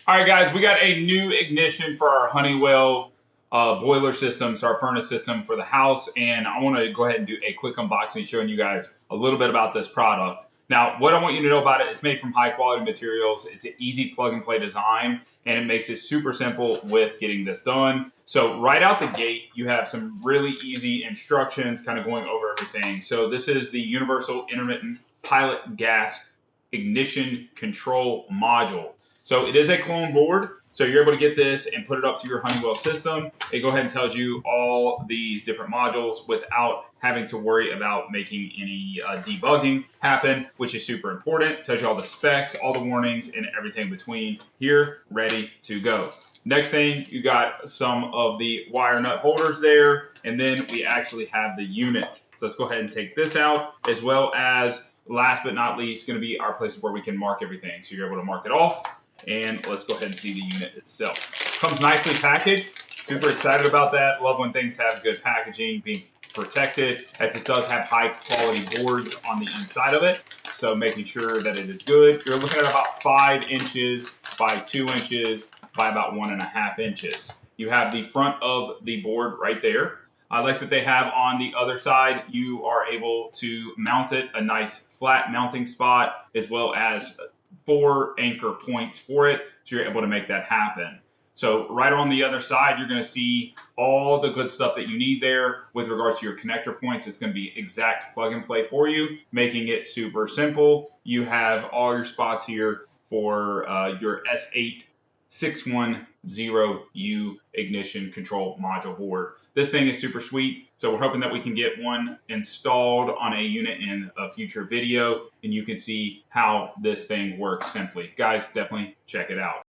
All right, guys, we got a new ignition for our Honeywell boiler system, so our furnace system for the house, and I want to go ahead and do a quick unboxing showing you guys a little bit about this product. Now, what I want you to know about it, it's made from high quality materials. It's an easy plug and play design, and it makes it super simple with getting this done. So right out the gate, you have some really easy instructions kind of going over everything. So this is the Universal Intermittent Pilot Gas Ignition Control Module. So it is a clone board, so you're able to get this and put it up to your Honeywell system. It goes ahead and tells you all these different modules without having to worry about making any debugging happen, which is super important. It tells you all the specs, all the warnings, and everything between here, ready to go. Next thing, you got some of the wire nut holders there, and then we actually have the unit. So let's go ahead and take this out, as well as, last but not least, going to be our places where we can mark everything. So you're able to mark it off. And let's go ahead and see the unit itself. Comes nicely packaged. Super excited about that. Love when things have good packaging, being protected, as this does have high quality boards on the inside of it. So making sure that it is good. You're looking at about 5 inches by 2 inches by about 1.5 inches. You have the front of the board right there. I like that they have on the other side, you are able to mount it, a nice flat mounting spot, as well as 4 anchor points for it, so you're able to make that happen. So right on the other side, you're going to see all the good stuff that you need there with regards to your connector points. It's going to be exact plug and play for you, making it super simple. You have all your spots here for your S8610U ignition control module board. This thing is super sweet, so we're hoping that we can get one installed on a unit in a future video, and you can see how this thing works simply. Guys, definitely check it out.